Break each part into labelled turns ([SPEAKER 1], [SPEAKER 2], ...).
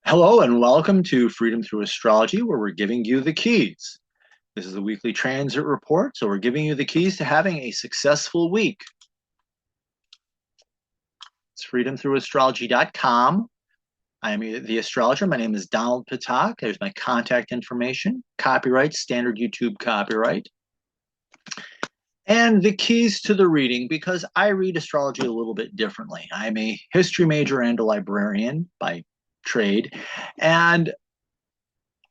[SPEAKER 1] Hello and welcome to Freedom Through Astrology, where we're giving you the keys. This is the weekly transit report, so we're giving you the keys to having a successful week. It's freedomthroughastrology.com. I am the astrologer. My name is Donald Patak. There's my contact information, copyright, standard YouTube copyright. And the keys to the reading, because I read astrology a little bit differently. I'm a history major and a librarian by trade, and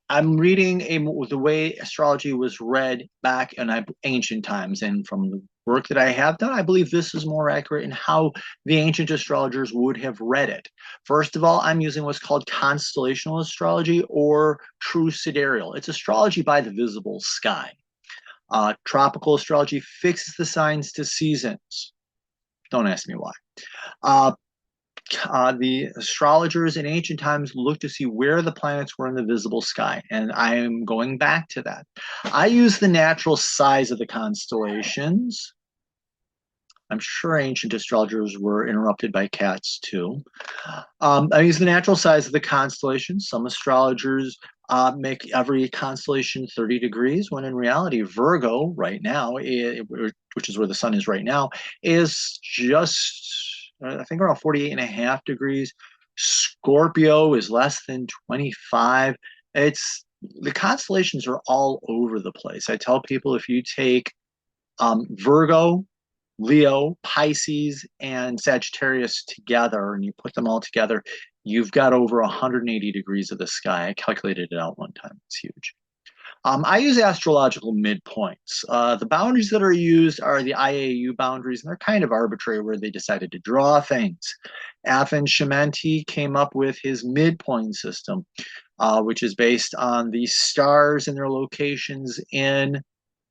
[SPEAKER 1] I'm reading the way astrology was read back in ancient times, and from the work that I have done, I believe this is more accurate in how the ancient astrologers would have read it. First of all, I'm using what's called constellational astrology or true sidereal. It's astrology by the visible sky. Tropical astrology fixes the signs to seasons. Don't ask me why. Uh, the astrologers in ancient times looked to see where the planets were in the visible sky, and I am going back to that. I use the natural size of the constellations. I'm sure ancient astrologers were interrupted by cats too. I use the natural size of the constellations. Some astrologers make every constellation 30 degrees, when in reality, Virgo right now, which is where the sun is right now, is just, I think, around 48 and a half degrees. Scorpio is less than 25. The constellations are all over the place. I tell people if you take Virgo, Leo, Pisces, and Sagittarius together, and you put them all together, you've got over 180 degrees of the sky. I calculated it out one time. It's huge. I use astrological midpoints. The boundaries that are used are the IAU boundaries, and they're kind of arbitrary where they decided to draw things. Afin Shimenti came up with his midpoint system, which is based on the stars and their locations in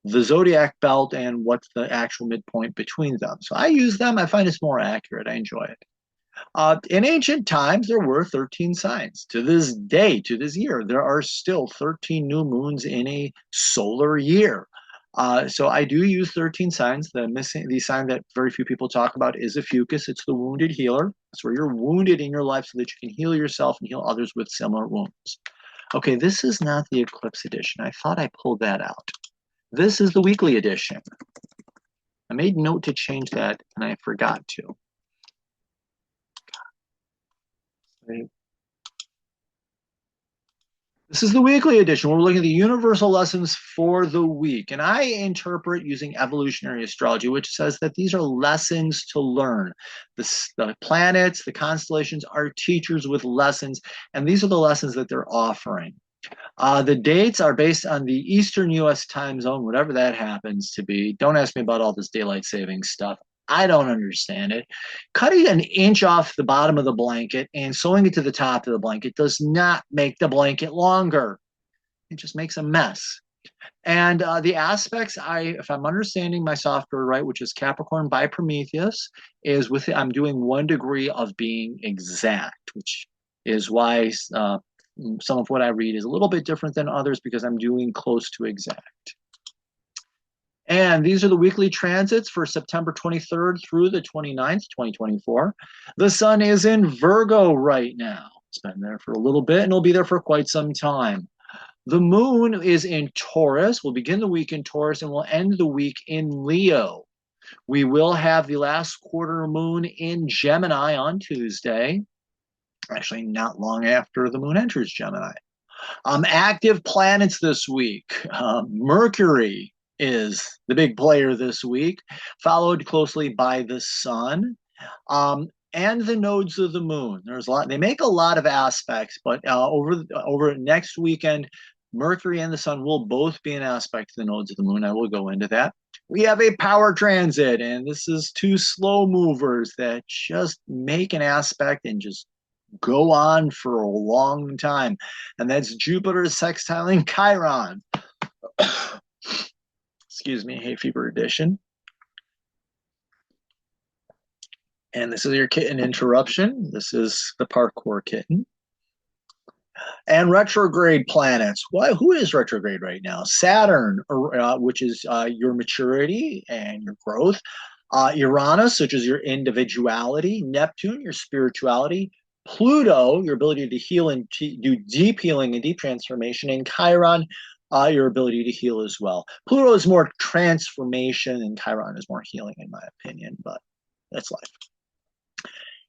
[SPEAKER 1] the zodiac belt and what's the actual midpoint between them. So I use them. I find it's more accurate. I enjoy it. In ancient times, there were 13 signs. To this day, to this year, there are still 13 new moons in a solar year. So I do use 13 signs. The sign that very few people talk about is a fucus. It's the wounded healer. It's where you're wounded in your life so that you can heal yourself and heal others with similar wounds. Okay, this is not the eclipse edition. I thought I pulled that out. This is the weekly edition. I made note to change that, and I forgot to. This is the weekly edition. We're looking at the universal lessons for the week. And I interpret using evolutionary astrology, which says that these are lessons to learn. The planets, the constellations are teachers with lessons, and these are the lessons that they're offering. The dates are based on the Eastern U.S. time zone, whatever that happens to be. Don't ask me about all this daylight saving stuff. I don't understand it. Cutting an inch off the bottom of the blanket and sewing it to the top of the blanket does not make the blanket longer. It just makes a mess. And the aspects, if I'm understanding my software right, which is Capricorn by Prometheus, is I'm doing 1 degree of being exact, which is why some of what I read is a little bit different than others because I'm doing close to exact. And these are the weekly transits for September 23rd through the 29th, 2024. The sun is in Virgo right now. It's been there for a little bit and it'll be there for quite some time. The moon is in Taurus. We'll begin the week in Taurus and we'll end the week in Leo. We will have the last quarter moon in Gemini on Tuesday. Actually, not long after the moon enters Gemini. Active planets this week. Mercury is the big player this week, followed closely by the sun, and the nodes of the moon. There's a lot. They make a lot of aspects, but over next weekend, Mercury and the sun will both be an aspect to the nodes of the moon. I will go into that. We have a power transit, and this is 2 slow movers that just make an aspect and just go on for a long time. And that's Jupiter sextiling Chiron. Excuse me, hay fever edition. And this is your kitten interruption. This is the parkour kitten. And retrograde planets. Who is retrograde right now? Saturn, which is your maturity and your growth. Uranus, which is your individuality. Neptune, your spirituality. Pluto, your ability to heal and do deep healing and deep transformation. And Chiron, your ability to heal as well. Pluto is more transformation, and Chiron is more healing, in my opinion, but that's life.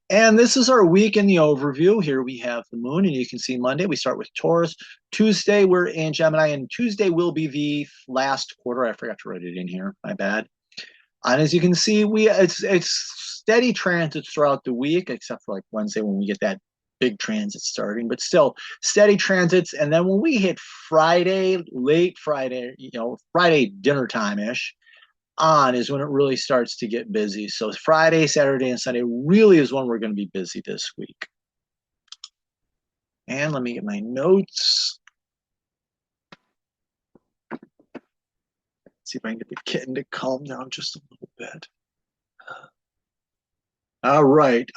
[SPEAKER 1] And this is our week in the overview. Here we have the moon, and you can see Monday we start with Taurus. Tuesday we're in Gemini, and Tuesday will be the last quarter. I forgot to write it in here. My bad. And as you can see, it's steady transits throughout the week, except for like Wednesday when we get that big transit starting, but still steady transits. And then when we hit Friday, late Friday, Friday dinner time ish on is when it really starts to get busy. So Friday, Saturday, and Sunday really is when we're going to be busy this week. And let me get my notes. See if I can get the kitten to calm down just a little bit. All right.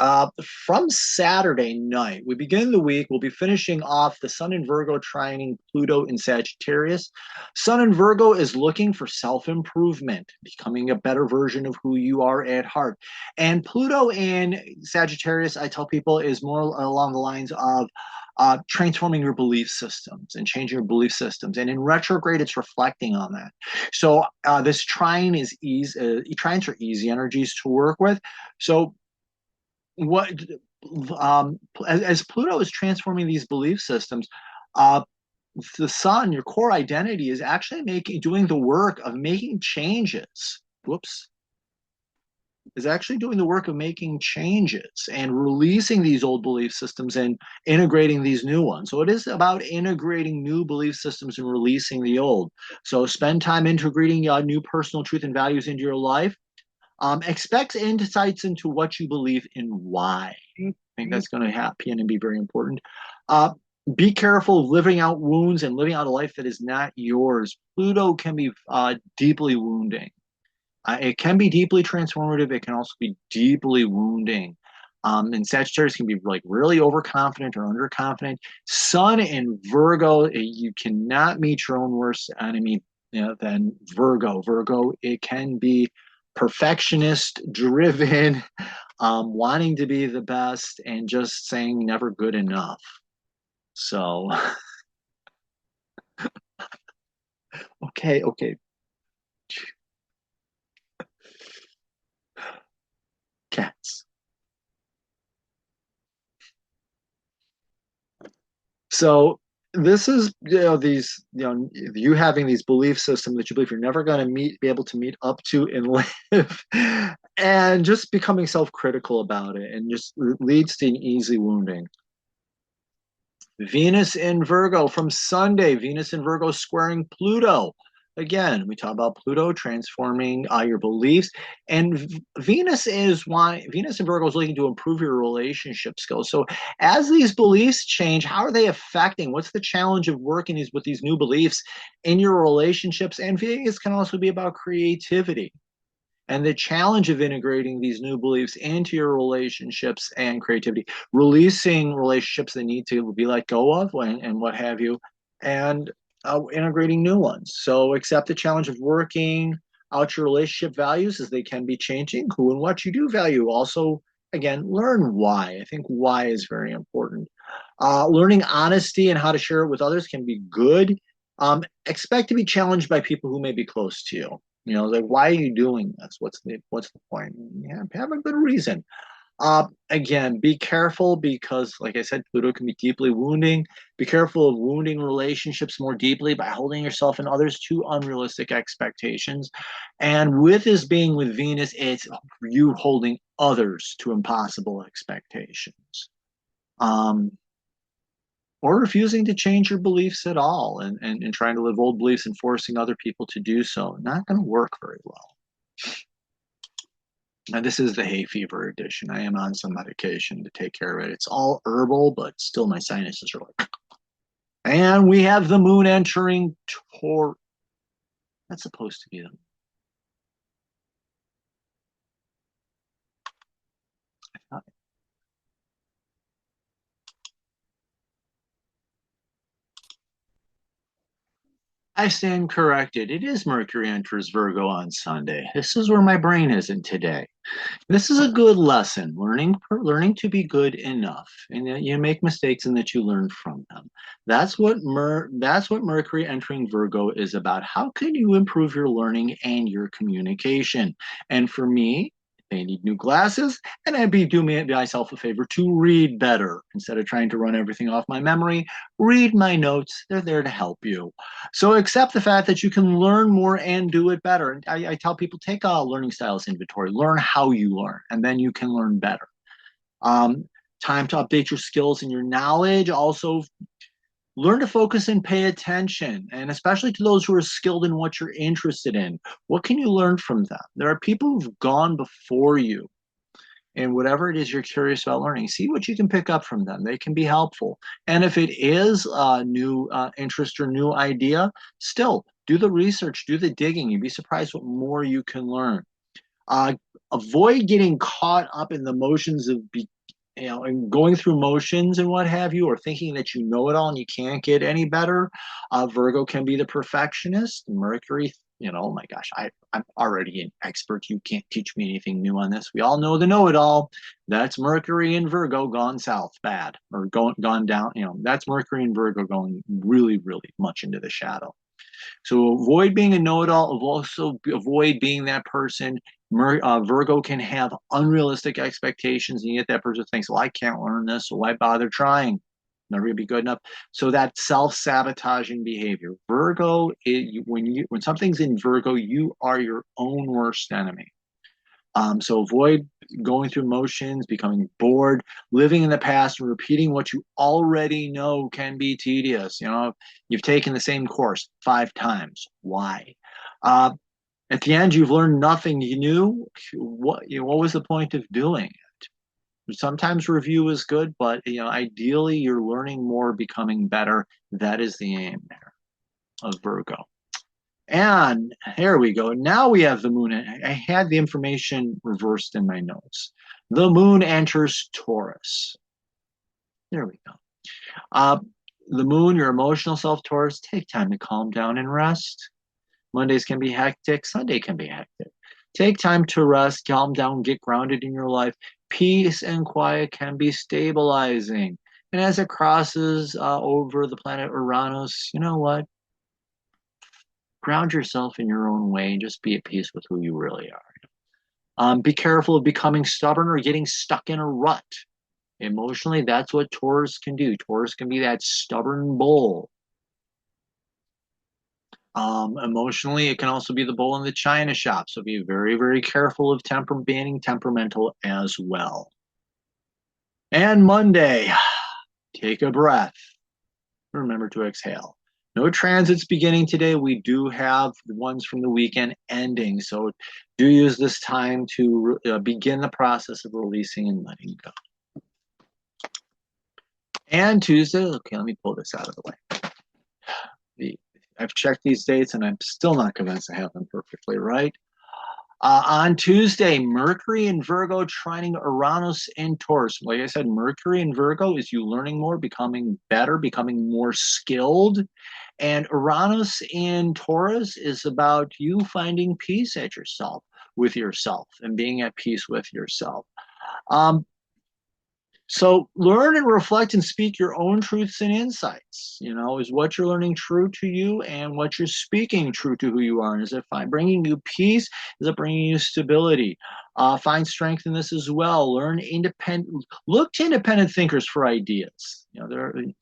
[SPEAKER 1] From Saturday night, we begin the week. We'll be finishing off the Sun in Virgo trining Pluto in Sagittarius. Sun in Virgo is looking for self-improvement, becoming a better version of who you are at heart. And Pluto in Sagittarius, I tell people, is more along the lines of transforming your belief systems and changing your belief systems. And in retrograde, it's reflecting on that. So this trine is easy. Trines are easy energies to work with. So what as Pluto is transforming these belief systems, the sun, your core identity, is actually doing the work of making changes. Whoops. Is actually doing the work of making changes and releasing these old belief systems and integrating these new ones. So it is about integrating new belief systems and releasing the old. So spend time integrating new personal truth and values into your life. Expect insights into what you believe and why. I think that's going to happen and be very important. Be careful of living out wounds and living out a life that is not yours. Pluto can be deeply wounding. It can be deeply transformative. It can also be deeply wounding. And Sagittarius can be like really overconfident or underconfident. Sun in Virgo, you cannot meet your own worst enemy than Virgo. Virgo, it can be perfectionist driven, wanting to be the best and just saying never good enough. So, okay. Cats. So this is you having these belief systems that you believe you're never going to be able to meet up to and live, and just becoming self-critical about it, and just leads to an easy wounding. Venus in Virgo from Sunday. Venus in Virgo squaring Pluto. Again, we talk about Pluto transforming your beliefs, and Venus in Virgo is looking to improve your relationship skills. So, as these beliefs change, how are they affecting? What's the challenge of working with these new beliefs in your relationships? And Venus can also be about creativity and the challenge of integrating these new beliefs into your relationships and creativity, releasing relationships that need to be let go of and what have you, and integrating new ones. So accept the challenge of working out your relationship values as they can be changing, who and what you do value. Also, again, learn why. I think why is very important. Learning honesty and how to share it with others can be good. Expect to be challenged by people who may be close to you. Like, why are you doing this? What's the point? Yeah, have a good reason. Again, be careful because, like I said, Pluto can be deeply wounding. Be careful of wounding relationships more deeply by holding yourself and others to unrealistic expectations. And with this being with Venus, it's you holding others to impossible expectations. Or refusing to change your beliefs at all and trying to live old beliefs and forcing other people to do so. Not going to work very well. And this is the hay fever edition. I am on some medication to take care of it. It's all herbal, but still my sinuses are like. And we have the moon entering Taurus. That's supposed to be the I stand corrected. It is Mercury enters Virgo on Sunday. This is where my brain isn't today. This is a good lesson, learning to be good enough, and that you make mistakes and that you learn from them. That's what Mercury entering Virgo is about. How can you improve your learning and your communication? And for me, I need new glasses, and I'd be doing myself a favor to read better instead of trying to run everything off my memory. Read my notes; they're there to help you. So accept the fact that you can learn more and do it better. I tell people take a learning styles inventory, learn how you learn, and then you can learn better. Um, Time to update your skills and your knowledge. Also, learn to focus and pay attention, and especially to those who are skilled in what you're interested in. What can you learn from them? There are people who've gone before you and whatever it is you're curious about learning, see what you can pick up from them. They can be helpful. And if it is a new interest or new idea, still do the research, do the digging. You'd be surprised what more you can learn. Uh, Avoid getting caught up in the motions of and going through motions and what have you, or thinking that you know it all and you can't get any better. Virgo can be the perfectionist. Mercury, oh my gosh, I'm already an expert. You can't teach me anything new on this. We all know the know-it-all. That's Mercury and Virgo gone south bad, or gone down. That's Mercury and Virgo going really, really much into the shadow. So avoid being a know-it-all. Also avoid being that person. Virgo can have unrealistic expectations, and yet that person thinks, "Well, I can't learn this, so why bother trying? Never gonna be good enough." So that self-sabotaging behavior, Virgo, when something's in Virgo, you are your own worst enemy. So avoid going through motions, becoming bored, living in the past, and repeating what you already know can be tedious. You've taken the same course 5 times. Why? Uh, at the end, you've learned nothing new. What was the point of doing it? Sometimes review is good, but ideally you're learning more, becoming better. That is the aim there of Virgo. And here we go. Now we have the moon. I had the information reversed in my notes. The moon enters Taurus. There we go. Uh, the moon, your emotional self, Taurus, take time to calm down and rest. Mondays can be hectic. Sunday can be hectic. Take time to rest, calm down, get grounded in your life. Peace and quiet can be stabilizing. And as it crosses over the planet Uranus, you know what? Ground yourself in your own way and just be at peace with who you really are. Be careful of becoming stubborn or getting stuck in a rut. Emotionally, that's what Taurus can do. Taurus can be that stubborn bull. Emotionally, it can also be the bull in the china shop. So be very, very careful of being temperamental as well. And Monday, take a breath. Remember to exhale. No transits beginning today. We do have the ones from the weekend ending. So do use this time to begin the process of releasing and letting go. And Tuesday, okay, let me pull this out of the way. I've checked these dates and I'm still not convinced I have them perfectly right. On Tuesday, Mercury in Virgo trining Uranus in Taurus. Like I said, Mercury in Virgo is you learning more, becoming better, becoming more skilled. And Uranus in Taurus is about you finding peace with yourself, and being at peace with yourself. So learn and reflect and speak your own truths and insights. Is what you're learning true to you, and what you're speaking true to who you are? And is it bringing you peace? Is it bringing you stability? Find strength in this as well. Look to independent thinkers for ideas. You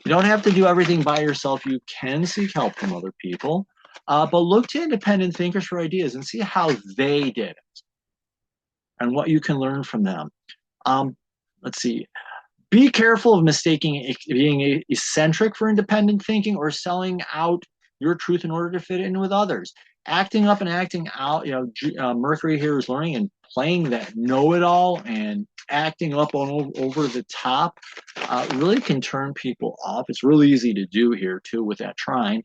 [SPEAKER 1] don't have to do everything by yourself. You can seek help from other people, but look to independent thinkers for ideas and see how they did it and what you can learn from them. Let's see. Be careful of mistaking being eccentric for independent thinking, or selling out your truth in order to fit in with others. Acting up and acting out, Mercury here is learning and playing that know-it-all and acting up over the top really can turn people off. It's really easy to do here too with that trine.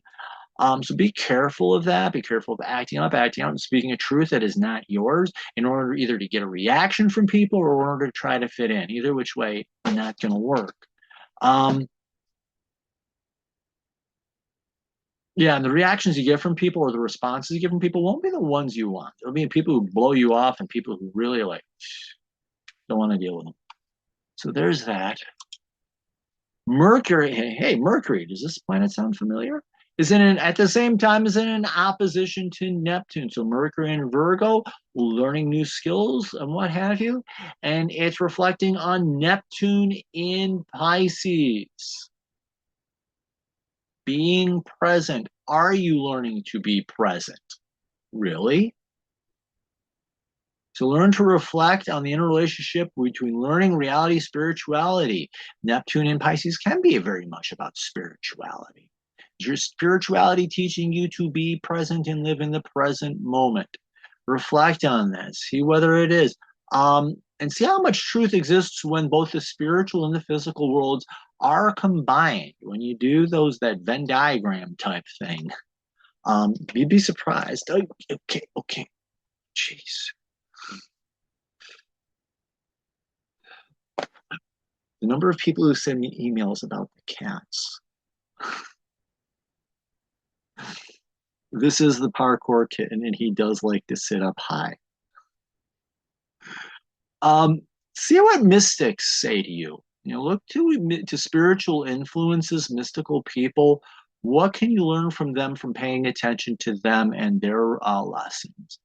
[SPEAKER 1] So be careful of that. Be careful of acting up, acting out, and speaking a truth that is not yours in order either to get a reaction from people or in order to try to fit in. Either which way, not going to work. Yeah, and the reactions you get from people or the responses you get from people won't be the ones you want. It'll be people who blow you off and people who really like don't want to deal with them. So there's that. Mercury, hey, Mercury, does this planet sound familiar? Is in an, at the same time is in an opposition to Neptune. So Mercury and Virgo, learning new skills and what have you. And it's reflecting on Neptune in Pisces. Being present. Are you learning to be present? Really? To learn to reflect on the interrelationship between learning, reality, spirituality. Neptune in Pisces can be very much about spirituality. Is your spirituality teaching you to be present and live in the present moment? Reflect on that. See whether it is. And see how much truth exists when both the spiritual and the physical worlds are combined. When you do that Venn diagram type thing, you'd be surprised. Okay. Jeez. The number of people who send me emails about the cats. This is the parkour kitten, and he does like to sit up high. Um, See what mystics say to you. You know, look to spiritual influences, mystical people. What can you learn from them from paying attention to them and their lessons?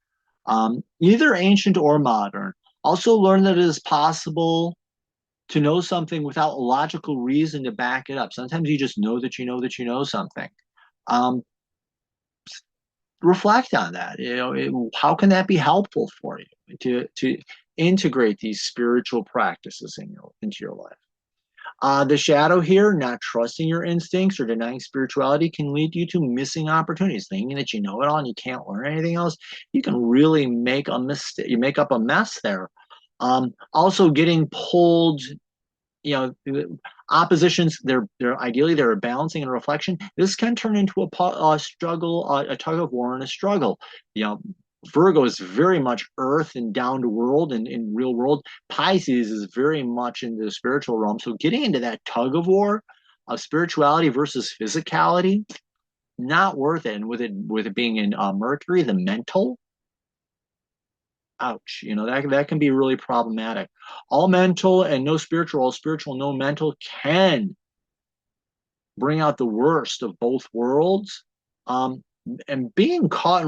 [SPEAKER 1] Either ancient or modern. Also, learn that it is possible to know something without a logical reason to back it up. Sometimes you just know that you know that you know something. Um, Reflect on that. How can that be helpful for you to integrate these spiritual practices into your life? The shadow here, not trusting your instincts or denying spirituality, can lead you to missing opportunities, thinking that you know it all and you can't learn anything else. You can really make a mistake. You make up a mess there. Also, getting pulled, oppositions. They're ideally they're a balancing and reflection. This can turn into a struggle, a tug of war, and a struggle. You know, Virgo is very much earth and down to world and in real world. Pisces is very much in the spiritual realm. So getting into that tug of war of spirituality versus physicality, not worth it. And with it being in Mercury, the mental, ouch, that can be really problematic. All mental and no spiritual, all spiritual, no mental can bring out the worst of both worlds. And being caught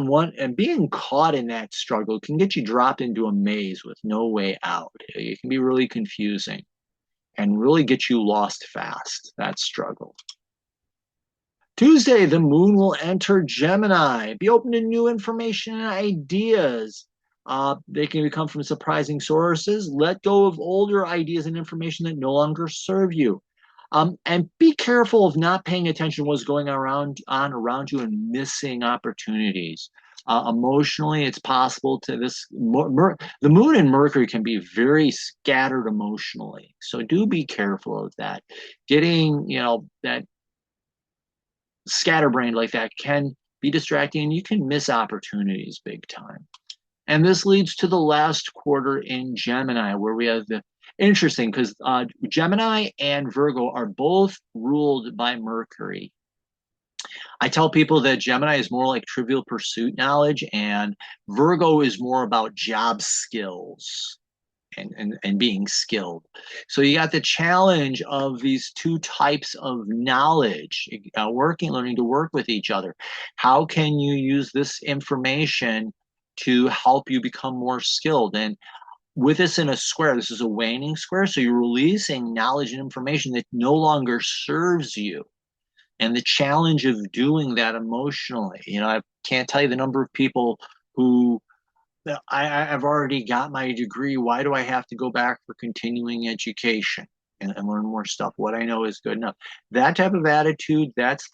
[SPEAKER 1] in that struggle can get you dropped into a maze with no way out. It can be really confusing and really get you lost fast, that struggle. Tuesday, the moon will enter Gemini. Be open to new information and ideas. They can come from surprising sources. Let go of older ideas and information that no longer serve you. And be careful of not paying attention to what's going on around you and missing opportunities. Emotionally, it's possible to the moon and Mercury can be very scattered emotionally. So do be careful of that. Getting, that scatterbrained like that can be distracting and you can miss opportunities big time. And this leads to the last quarter in Gemini, where we have the interesting because Gemini and Virgo are both ruled by Mercury. I tell people that Gemini is more like trivial pursuit knowledge, and Virgo is more about job skills and being skilled. So you got the challenge of these two types of knowledge, learning to work with each other. How can you use this information to help you become more skilled? And with this in a square, this is a waning square, so you're releasing knowledge and information that no longer serves you. And the challenge of doing that emotionally, I can't tell you the number of people who I've already got my degree. Why do I have to go back for continuing education and learn more stuff? What I know is good enough. That type of attitude, that's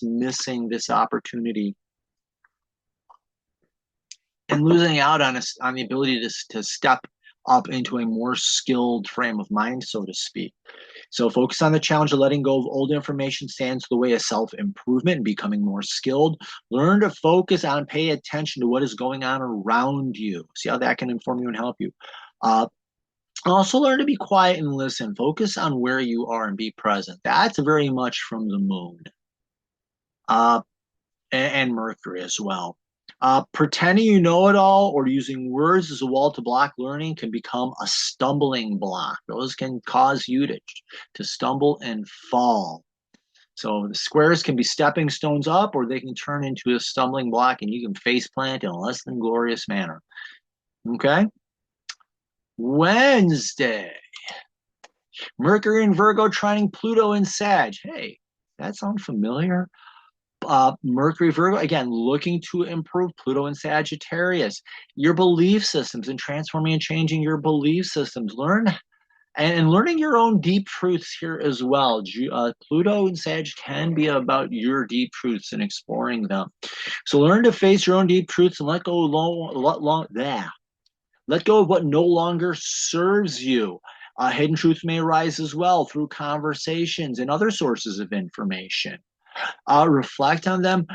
[SPEAKER 1] missing this opportunity and losing out on the ability to step up into a more skilled frame of mind, so to speak. So focus on the challenge of letting go of old information stands in the way of self-improvement and becoming more skilled. Learn to focus on, pay attention to what is going on around you. See how that can inform you and help you. Also learn to be quiet and listen. Focus on where you are and be present. That's very much from the moon. and Mercury as well. Pretending you know it all or using words as a wall to block learning can become a stumbling block. Those can cause you to stumble and fall. So the squares can be stepping stones up, or they can turn into a stumbling block, and you can face plant in a less than glorious manner. Okay? Wednesday. Mercury in Virgo trining Pluto in Sag. Hey, that sounds familiar? Mercury, Virgo, again, looking to improve Pluto and Sagittarius. Your belief systems and transforming and changing your belief systems. Learn and learning your own deep truths here as well. Pluto and Sag can be about your deep truths and exploring them. So learn to face your own deep truths and let go of what no longer serves you. Hidden truths may arise as well through conversations and other sources of information. Reflect on them.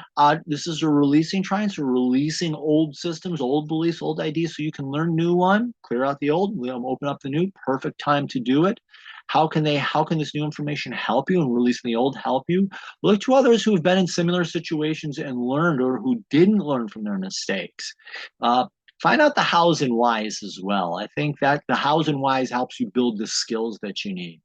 [SPEAKER 1] This is a releasing trine, so releasing old systems, old beliefs, old ideas, so you can learn new one, clear out the old, open up the new. Perfect time to do it. How can this new information help you and releasing the old help you? Look to others who have been in similar situations and learned, or who didn't learn from their mistakes. Find out the hows and whys as well. I think that the hows and whys helps you build the skills that you need.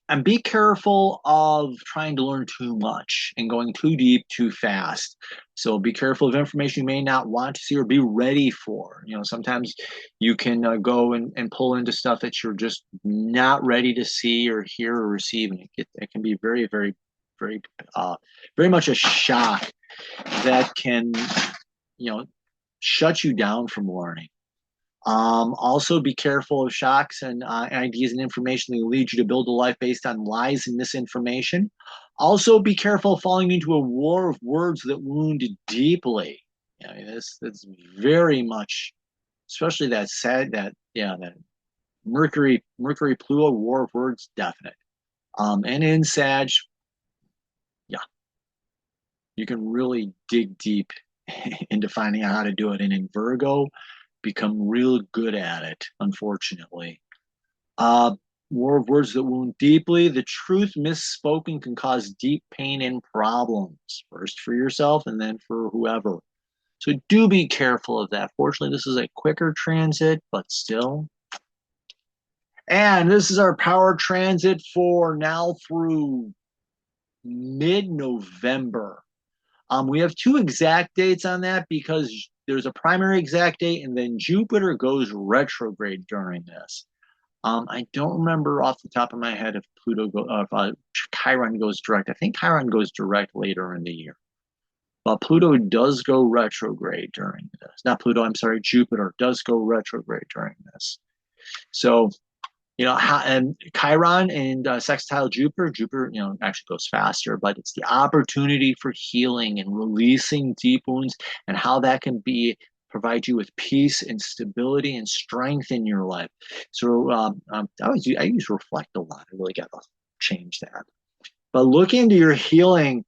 [SPEAKER 1] And be careful of trying to learn too much and going too deep too fast. So be careful of information you may not want to see or be ready for. Sometimes you can go and pull into stuff that you're just not ready to see or hear or receive, and it can be very, very, very, very much a shock that can, shut you down from learning. Also, be careful of shocks and ideas and information that lead you to build a life based on lies and misinformation. Also, be careful of falling into a war of words that wound deeply. That's very much, especially that Mercury Pluto war of words, definite. And in Sag, yeah, you can really dig deep into finding out how to do it. And in Virgo, become real good at it, unfortunately. War of words that wound deeply. The truth misspoken can cause deep pain and problems, first for yourself and then for whoever. So do be careful of that. Fortunately, this is a quicker transit, but still. And this is our power transit for now through mid-November. We have two exact dates on that because there's a primary exact date, and then Jupiter goes retrograde during this. I don't remember off the top of my head if Chiron goes direct. I think Chiron goes direct later in the year. But Pluto does go retrograde during this. Not Pluto, I'm sorry, Jupiter does go retrograde during this. So, and Chiron and sextile Jupiter, actually goes faster, but it's the opportunity for healing and releasing deep wounds, and how that can provide you with peace and stability and strength in your life. So I use reflect a lot. I really got to change that. But look into your healing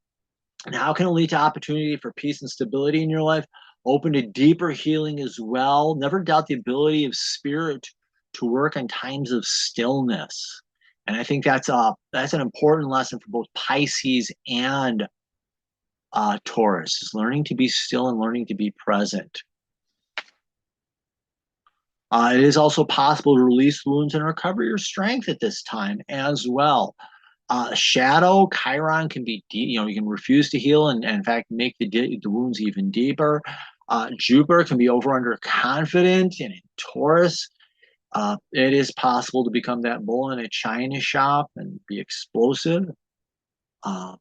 [SPEAKER 1] and how can it lead to opportunity for peace and stability in your life. Open to deeper healing as well. Never doubt the ability of spirit to work in times of stillness. And I think that's an important lesson for both Pisces and Taurus, is learning to be still and learning to be present. It is also possible to release wounds and recover your strength at this time as well. Shadow, Chiron can be deep, you can refuse to heal and in fact make the wounds even deeper. Jupiter can be over under confident, and in Taurus, it is possible to become that bull in a china shop and be explosive. Not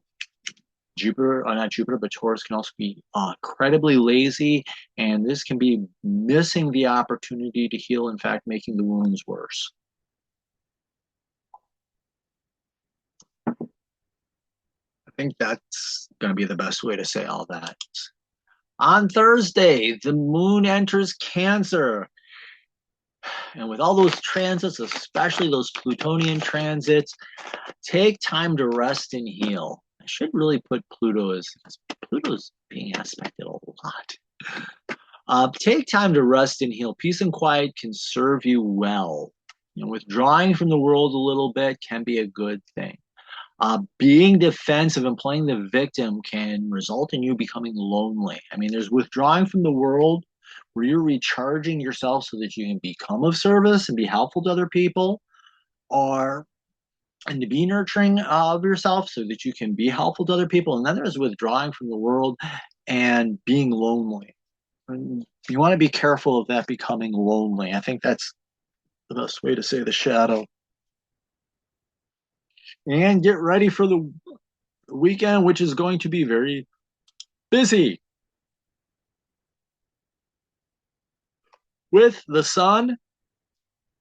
[SPEAKER 1] Jupiter, but Taurus can also be incredibly lazy, and this can be missing the opportunity to heal, in fact, making the wounds worse. I think that's going to be the best way to say all that. On Thursday, the moon enters Cancer. And with all those transits, especially those Plutonian transits, take time to rest and heal. I should really put Pluto's being aspected a lot. Take time to rest and heal. Peace and quiet can serve you well. Withdrawing from the world a little bit can be a good thing. Being defensive and playing the victim can result in you becoming lonely. I mean, there's withdrawing from the world where you're recharging yourself so that you can become of service and be helpful to other people, or and to be nurturing of yourself so that you can be helpful to other people. And then there's withdrawing from the world and being lonely. And you want to be careful of that becoming lonely. I think that's the best way to say the shadow. And get ready for the weekend, which is going to be very busy with the sun,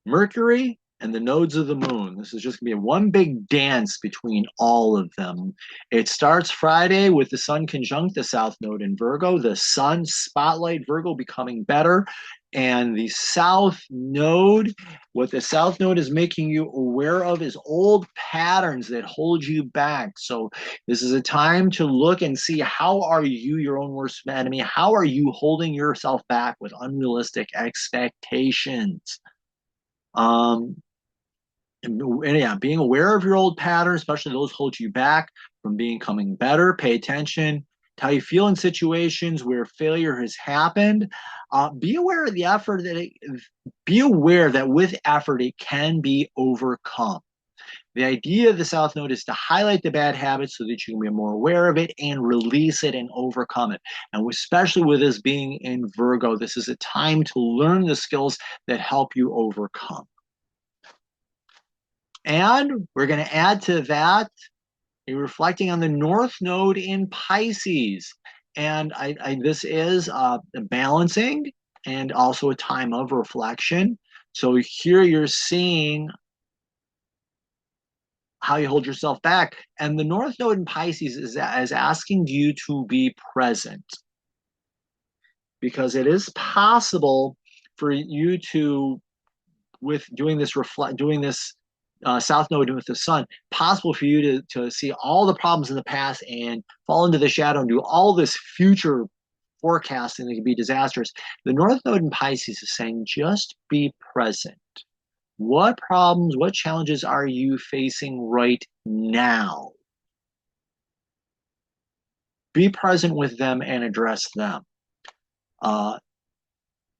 [SPEAKER 1] Mercury, and the nodes of the moon. This is just going to be one big dance between all of them. It starts Friday with the sun conjunct the south node in Virgo, the sun spotlight Virgo becoming better. And the south node, what the south node is making you aware of is old patterns that hold you back. So this is a time to look and see, how are you your own worst enemy? How are you holding yourself back with unrealistic expectations? Um, and yeah, being aware of your old patterns, especially those hold you back from becoming better. Pay attention to how you feel in situations where failure has happened. Be aware of the effort be aware that with effort it can be overcome. The idea of the South Node is to highlight the bad habits so that you can be more aware of it and release it and overcome it. And especially with this being in Virgo, this is a time to learn the skills that help you overcome. And we're going to add to that a reflecting on the North Node in Pisces. And this is balancing and also a time of reflection. So here you're seeing how you hold yourself back. And the North Node in Pisces is asking you to be present, because it is possible for you to, with doing this South Node with the sun, possible for you to see all the problems in the past and fall into the shadow and do all this future forecasting that can be disastrous. The North Node in Pisces is saying, just be present. What problems, what challenges are you facing right now? Be present with them and address them.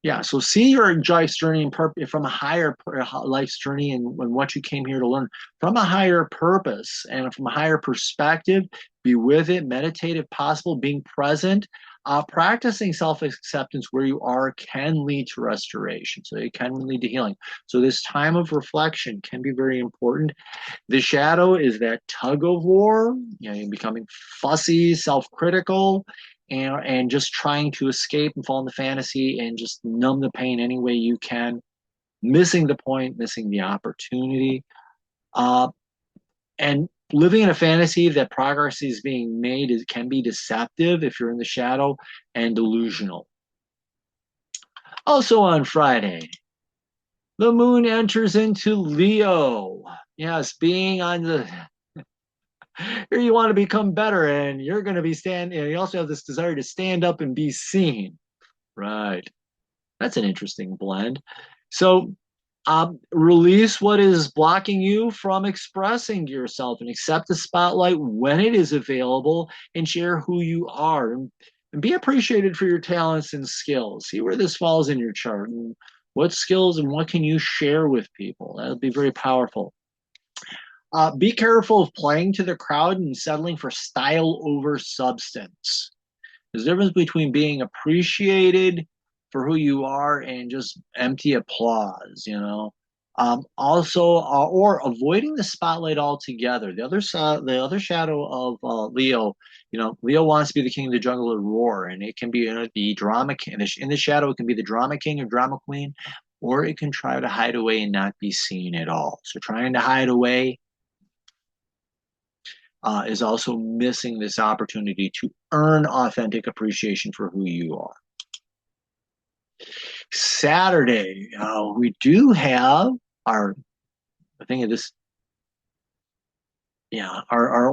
[SPEAKER 1] Yeah, so see your life's journey from a higher life's journey and what you came here to learn from a higher purpose and from a higher perspective. Be with it, meditate if possible, being present. Practicing self-acceptance where you are can lead to restoration, so it can lead to healing. So this time of reflection can be very important. The shadow is that tug of war, you're becoming fussy, self-critical, and just trying to escape and fall into fantasy and just numb the pain any way you can, missing the point, missing the opportunity, and living in a fantasy that progress is being made can be deceptive if you're in the shadow, and delusional. Also on Friday, the moon enters into Leo. Yes, being on the here you want to become better, and you're going to be you also have this desire to stand up and be seen. Right. That's an interesting blend. So release what is blocking you from expressing yourself and accept the spotlight when it is available, and share who you are, and be appreciated for your talents and skills. See where this falls in your chart, and what skills and what can you share with people. That would be very powerful. Be careful of playing to the crowd and settling for style over substance. There's a difference between being appreciated for who you are and just empty applause, you know. Or avoiding the spotlight altogether. The other shadow of Leo, Leo wants to be the king of the jungle and roar, and it can be the drama king. In the shadow, it can be the drama king or drama queen, or it can try to hide away and not be seen at all. So trying to hide away is also missing this opportunity to earn authentic appreciation for who you are. Saturday, we do have our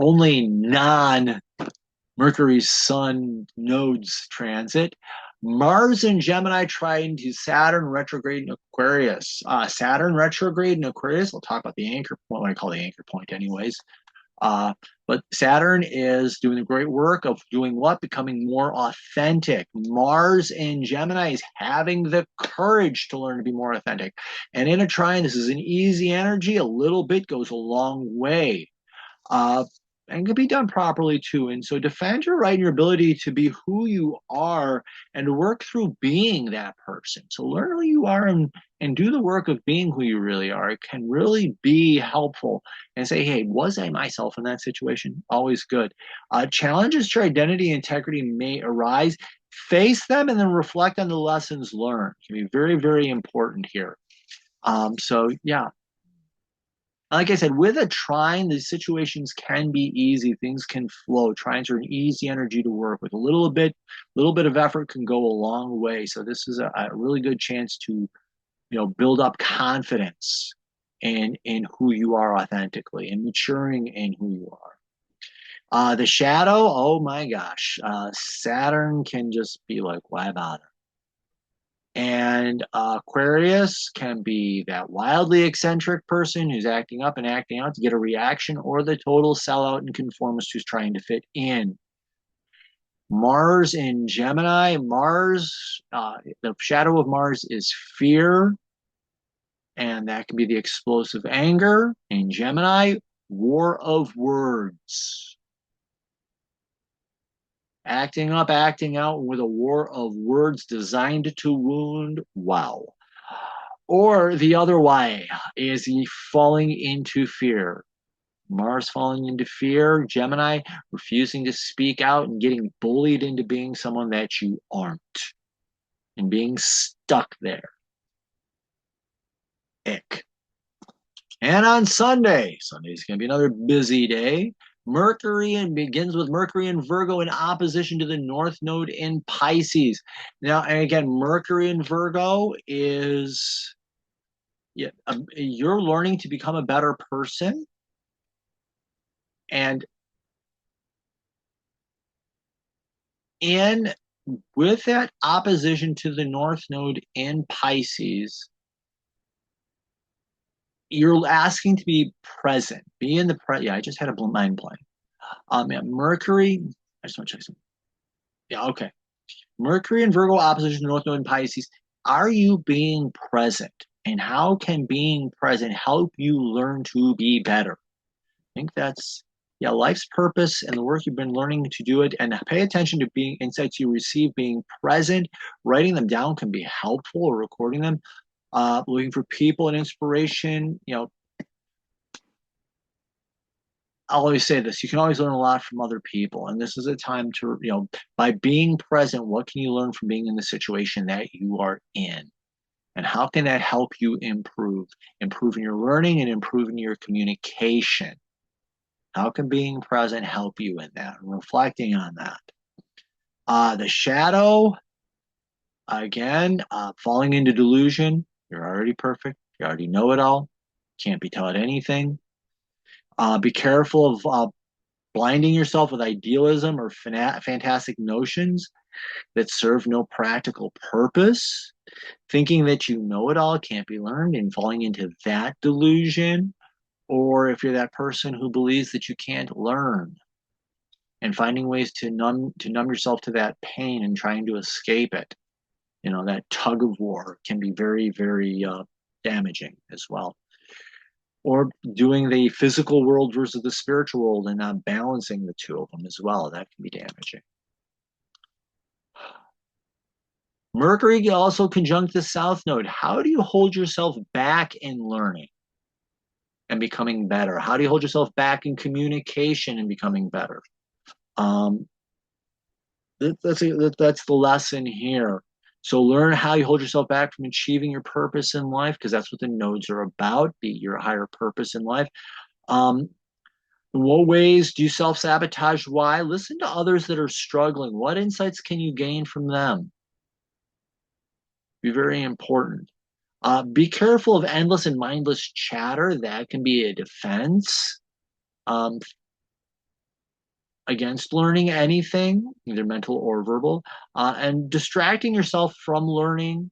[SPEAKER 1] only non-Mercury Sun nodes transit. Mars in Gemini trine to Saturn retrograde in Aquarius. Saturn retrograde in Aquarius, we'll talk about the anchor point, what I call the anchor point anyways. But Saturn is doing the great work of doing what? Becoming more authentic. Mars in Gemini is having the courage to learn to be more authentic. And in a trine, this is an easy energy. A little bit goes a long way. Uh, and can be done properly too. And so defend your right and your ability to be who you are and to work through being that person. So learn who you are and do the work of being who you really are. It can really be helpful and say, hey, was I myself in that situation? Always good. Challenges to your identity and integrity may arise. Face them and then reflect on the lessons learned. It can be very, very important here. So yeah, like I said, with a trine, the situations can be easy. Things can flow. Trines are an easy energy to work with. Little bit of effort can go a long way. So this is a really good chance to, build up confidence in who you are authentically and maturing in who you are. The shadow, oh my gosh, Saturn can just be like, why bother? And Aquarius can be that wildly eccentric person who's acting up and acting out to get a reaction, or the total sellout and conformist who's trying to fit in. Mars in Gemini, the shadow of Mars is fear, and that can be the explosive anger. In Gemini, war of words. Acting up, acting out with a war of words designed to wound. Wow. Or the other way is he falling into fear. Mars falling into fear, Gemini refusing to speak out and getting bullied into being someone that you aren't and being stuck there. Ick. And on Sunday's going to be another busy day. Mercury and begins with Mercury and Virgo in opposition to the North Node in Pisces. Now, and again, Mercury and Virgo is you're learning to become a better person, and in with that opposition to the North Node in Pisces, you're asking to be present, be in the present. Yeah, I just had a mind blank. Yeah, Mercury. I just want to check something. Yeah, okay. Mercury and Virgo opposition to North Node in Pisces. Are you being present? And how can being present help you learn to be better? I think that's life's purpose and the work you've been learning to do it, and pay attention to being insights you receive, being present. Writing them down can be helpful, or recording them. Looking for people and inspiration. I'll always say this: you can always learn a lot from other people, and this is a time to, by being present, what can you learn from being in the situation that you are in? And how can that help you improve in your learning and improve in your communication? How can being present help you in that? And reflecting on that. The shadow, again, falling into delusion. You're already perfect. You already know it all. Can't be taught anything. Be careful of blinding yourself with idealism or fantastic notions that serve no practical purpose. Thinking that you know it all can't be learned and falling into that delusion. Or if you're that person who believes that you can't learn, and finding ways to numb yourself to that pain and trying to escape it. That tug of war can be very, very damaging as well. Or doing the physical world versus the spiritual world and not balancing the two of them as well. That can be damaging. Mercury also conjunct the South Node. How do you hold yourself back in learning and becoming better? How do you hold yourself back in communication and becoming better? That's the lesson here. So learn how you hold yourself back from achieving your purpose in life, because that's what the nodes are about, be your higher purpose in life. In what ways do you self-sabotage? Why? Listen to others that are struggling. What insights can you gain from them? Be very important. Be careful of endless and mindless chatter. That can be a defense against learning anything, either mental or verbal, and distracting yourself from learning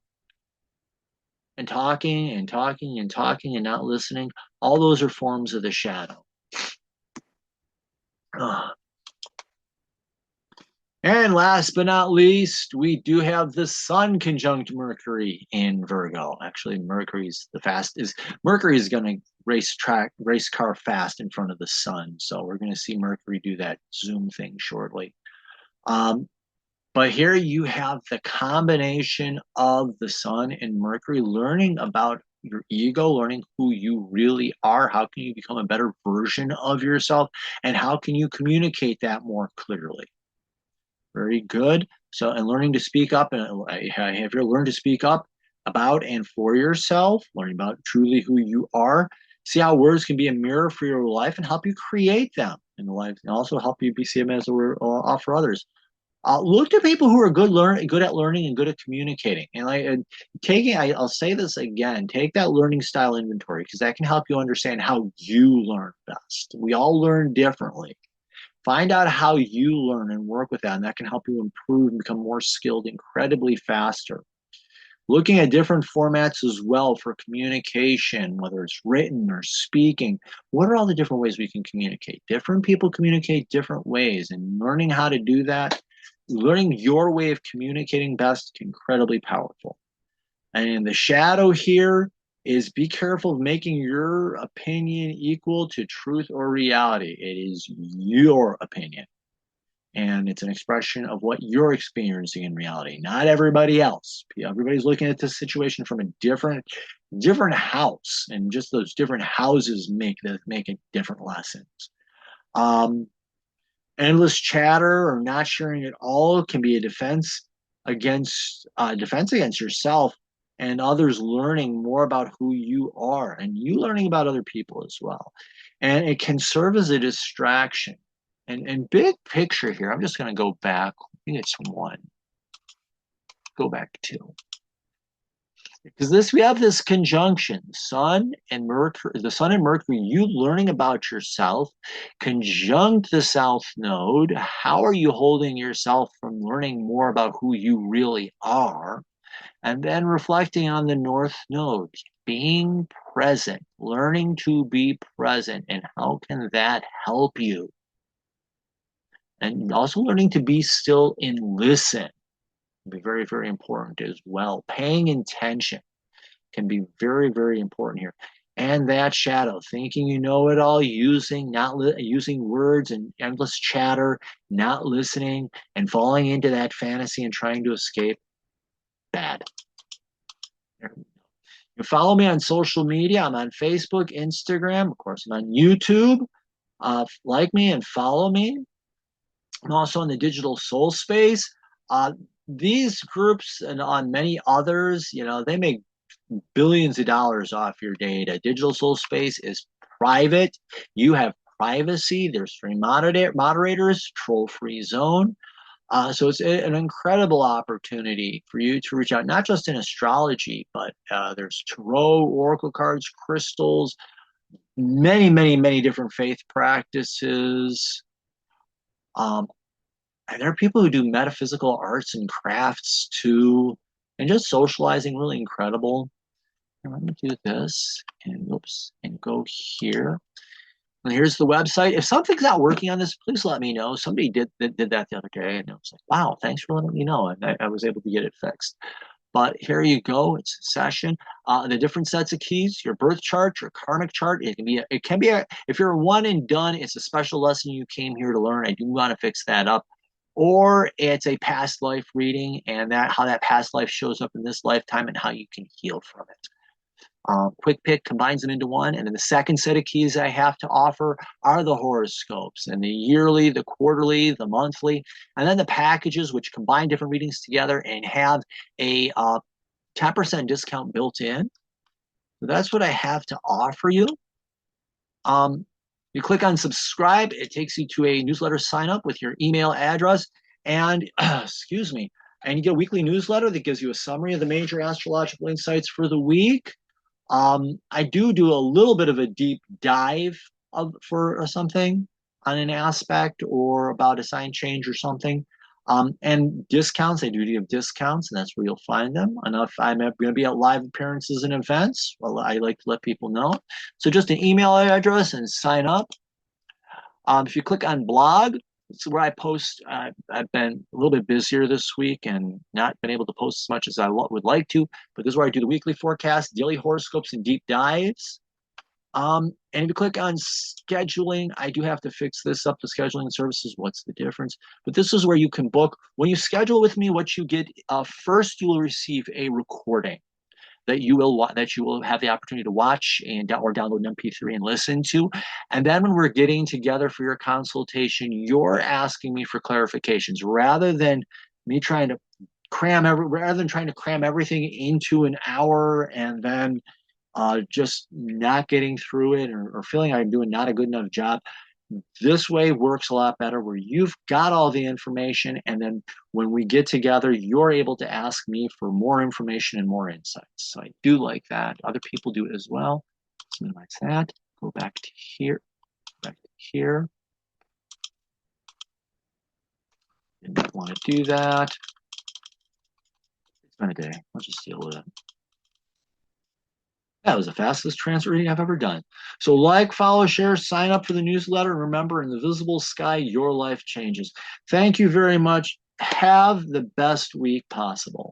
[SPEAKER 1] and talking and talking and talking and not listening. All those are forms of the shadow. And last but not least, we do have the Sun conjunct Mercury in Virgo. Actually, Mercury is going to race car fast in front of the Sun. So we're going to see Mercury do that Zoom thing shortly. But here you have the combination of the Sun and Mercury, learning about your ego, learning who you really are. How can you become a better version of yourself? And how can you communicate that more clearly? Very good. So, and learning to speak up, and have you learned to speak up about and for yourself, learning about truly who you are. See how words can be a mirror for your life and help you create them in the life, and also help you see them as a for others. Look to people who are good at learning and good at communicating. And I'll say this again: take that learning style inventory, because that can help you understand how you learn best. We all learn differently. Find out how you learn and work with that, and that can help you improve and become more skilled incredibly faster. Looking at different formats as well for communication, whether it's written or speaking. What are all the different ways we can communicate? Different people communicate different ways, and learning how to do that, learning your way of communicating best, incredibly powerful. And the shadow here is be careful of making your opinion equal to truth or reality. It is your opinion. And it's an expression of what you're experiencing in reality, not everybody else. Everybody's looking at this situation from a different house, and just those different houses make it different lessons. Endless chatter or not sharing at all can be a defense against yourself and others, learning more about who you are and you learning about other people as well. And it can serve as a distraction. And big picture here, I'm just going to go back. I think it's one. Go back to two. Because we have this conjunction, the Sun and Mercury, you learning about yourself, conjunct the South Node. How are you holding yourself from learning more about who you really are? And then reflecting on the North Node, being present, learning to be present, and how can that help you? And also learning to be still and listen can be very, very important as well. Paying attention can be very, very important here. And that shadow, thinking you know it all, using words and endless chatter, not listening, and falling into that fantasy and trying to escape. Bad. You follow me on social media. I'm on Facebook, Instagram. Of course, I'm on YouTube. Like me and follow me. I'm also in the digital soul space. These groups and on many others, they make billions of dollars off your data. Digital soul space is private. You have privacy. There's free moderators, troll-free zone. So it's an incredible opportunity for you to reach out, not just in astrology, but there's tarot, oracle cards, crystals, many, many, many different faith practices. And there are people who do metaphysical arts and crafts too, and just socializing, really incredible. And let me do this, and oops, and go here. And here's the website. If something's not working on this, please let me know. Somebody did that the other day, and I was like, wow, thanks for letting me know. And I was able to get it fixed. But here you go. It's a session. The different sets of keys, your birth chart, your karmic chart. It can be if you're a one and done, it's a special lesson you came here to learn. I do want to fix that up. Or it's a past life reading, and how that past life shows up in this lifetime and how you can heal from it. Quick Pick combines them into one. And then the second set of keys I have to offer are the horoscopes, and the yearly, the quarterly, the monthly, and then the packages, which combine different readings together and have a 10% discount built in. So that's what I have to offer you. You click on subscribe. It takes you to a newsletter sign up with your email address. And excuse me. And you get a weekly newsletter that gives you a summary of the major astrological insights for the week. I do a little bit of a deep dive for something on an aspect or about a sign change or something. And discounts, I do give discounts, and that's where you'll find them. And if I'm going to be at live appearances and events, well, I like to let people know. So just an email address and sign up. If you click on blog, it's where I post. I've been a little bit busier this week and not been able to post as much as I would like to, but this is where I do the weekly forecast, daily horoscopes, and deep dives. And if you click on scheduling, I do have to fix this up, the scheduling services. What's the difference? But this is where you can book. When you schedule with me, what you get, first you will receive a recording that you will have the opportunity to watch and or download an MP3 and listen to. And then when we're getting together for your consultation, you're asking me for clarifications rather than me trying to cram everything into an hour and then just not getting through it or feeling I'm doing not a good enough job. This way works a lot better where you've got all the information, and then when we get together, you're able to ask me for more information and more insights. So I do like that. Other people do it as well. Let's minimize that. Go back to here. Back to here. Didn't want to do that. It's been a day. Let's just deal with it. That was the fastest transfer reading I've ever done. So like, follow, share, sign up for the newsletter. And remember, in the visible sky, your life changes. Thank you very much. Have the best week possible.